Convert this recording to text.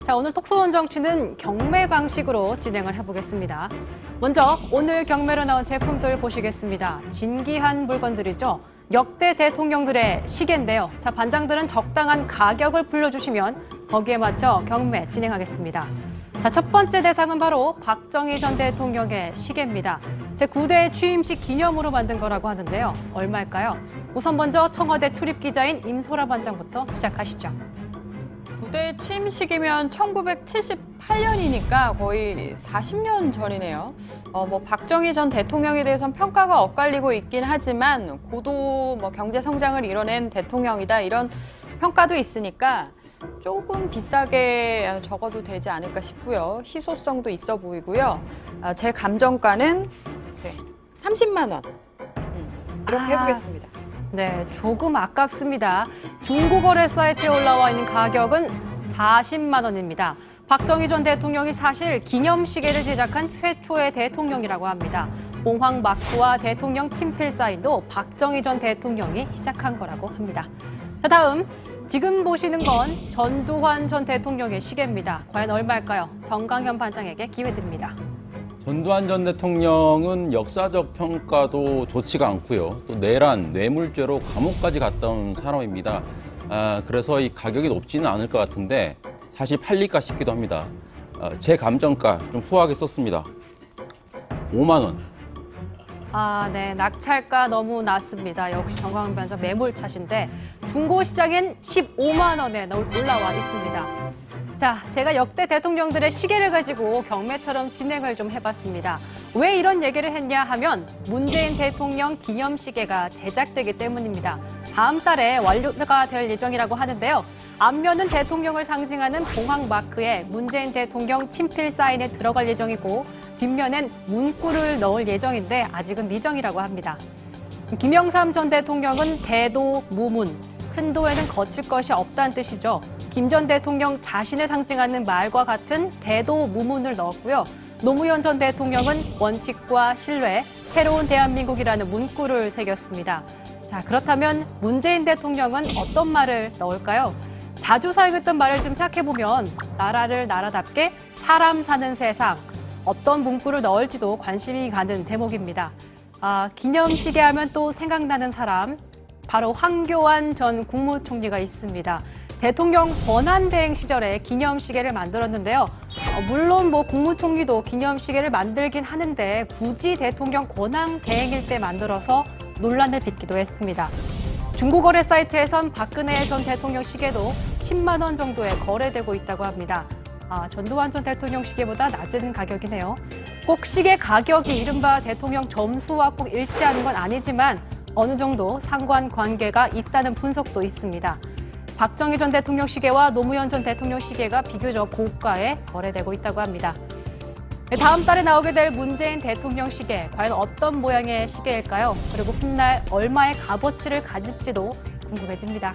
자, 오늘 톡소원 정치는 경매 방식으로 진행을 해보겠습니다. 먼저 오늘 경매로 나온 제품들 보시겠습니다. 진귀한 물건들이죠. 역대 대통령들의 시계인데요. 자, 반장들은 적당한 가격을 불러주시면 거기에 맞춰 경매 진행하겠습니다. 자, 첫 번째 대상은 바로 박정희 전 대통령의 시계입니다. 제9대 취임식 기념으로 만든 거라고 하는데요. 얼마일까요? 우선 먼저 청와대 출입기자인 임소라 반장부터 시작하시죠. 9대 취임식이면 1978년이니까 거의 40년 전이네요. 박정희 전 대통령에 대해서는 평가가 엇갈리고 있긴 하지만 고도 경제 성장을 이뤄낸 대통령이다 이런 평가도 있으니까 조금 비싸게 적어도 되지 않을까 싶고요. 희소성도 있어 보이고요. 제 감정가는 30만 원 이렇게 해보겠습니다. 네, 조금 아깝습니다. 중고거래 사이트에 올라와 있는 가격은 40만 원입니다. 박정희 전 대통령이 사실 기념시계를 제작한 최초의 대통령이라고 합니다. 봉황 마크와 대통령 친필 사인도 박정희 전 대통령이 시작한 거라고 합니다. 자, 다음 지금 보시는 건 전두환 전 대통령의 시계입니다. 과연 얼마일까요? 정강현 반장에게 기회 드립니다. 전두환 전 대통령은 역사적 평가도 좋지가 않고요. 또 내란, 뇌물죄로 감옥까지 갔다 온 사람입니다. 그래서 이 가격이 높지는 않을 것 같은데 사실 팔릴까 싶기도 합니다. 제 감정가 좀 후하게 썼습니다. 5만 원. 네, 낙찰가 너무 낮습니다. 역시 정강현 반장 매몰차신데 중고 시장엔 15만 원에 올라와 있습니다. 자, 제가 역대 대통령들의 시계를 가지고 경매처럼 진행을 좀 해봤습니다. 왜 이런 얘기를 했냐 하면 문재인 대통령 기념시계가 제작되기 때문입니다. 다음 달에 완료가 될 예정이라고 하는데요. 앞면은 대통령을 상징하는 봉황 마크에 문재인 대통령 친필 사인에 들어갈 예정이고 뒷면엔 문구를 넣을 예정인데 아직은 미정이라고 합니다. 김영삼 전 대통령은 대도, 무문, 큰 도에는 거칠 것이 없다는 뜻이죠. 김 전 대통령 자신을 상징하는 말과 같은 대도, 무문을 넣었고요. 노무현 전 대통령은 원칙과 신뢰, 새로운 대한민국이라는 문구를 새겼습니다. 자, 그렇다면 문재인 대통령은 어떤 말을 넣을까요? 자주 사용했던 말을 좀 생각해보면 나라를 나라답게 사람 사는 세상, 어떤 문구를 넣을지도 관심이 가는 대목입니다. 기념시계 하면 또 생각나는 사람, 바로 황교안 전 국무총리가 있습니다. 대통령 권한대행 시절에 기념시계를 만들었는데요. 물론 국무총리도 기념시계를 만들긴 하는데 굳이 대통령 권한대행일 때 만들어서 논란을 빚기도 했습니다. 중고거래 사이트에선 박근혜 전 대통령 시계도 10만 원 정도에 거래되고 있다고 합니다. 전두환 전 대통령 시계보다 낮은 가격이네요. 꼭 시계 가격이 이른바 대통령 점수와 꼭 일치하는 건 아니지만 어느 정도 상관관계가 있다는 분석도 있습니다. 박정희 전 대통령 시계와 노무현 전 대통령 시계가 비교적 고가에 거래되고 있다고 합니다. 다음 달에 나오게 될 문재인 대통령 시계, 과연 어떤 모양의 시계일까요? 그리고 훗날 얼마의 값어치를 가질지도 궁금해집니다.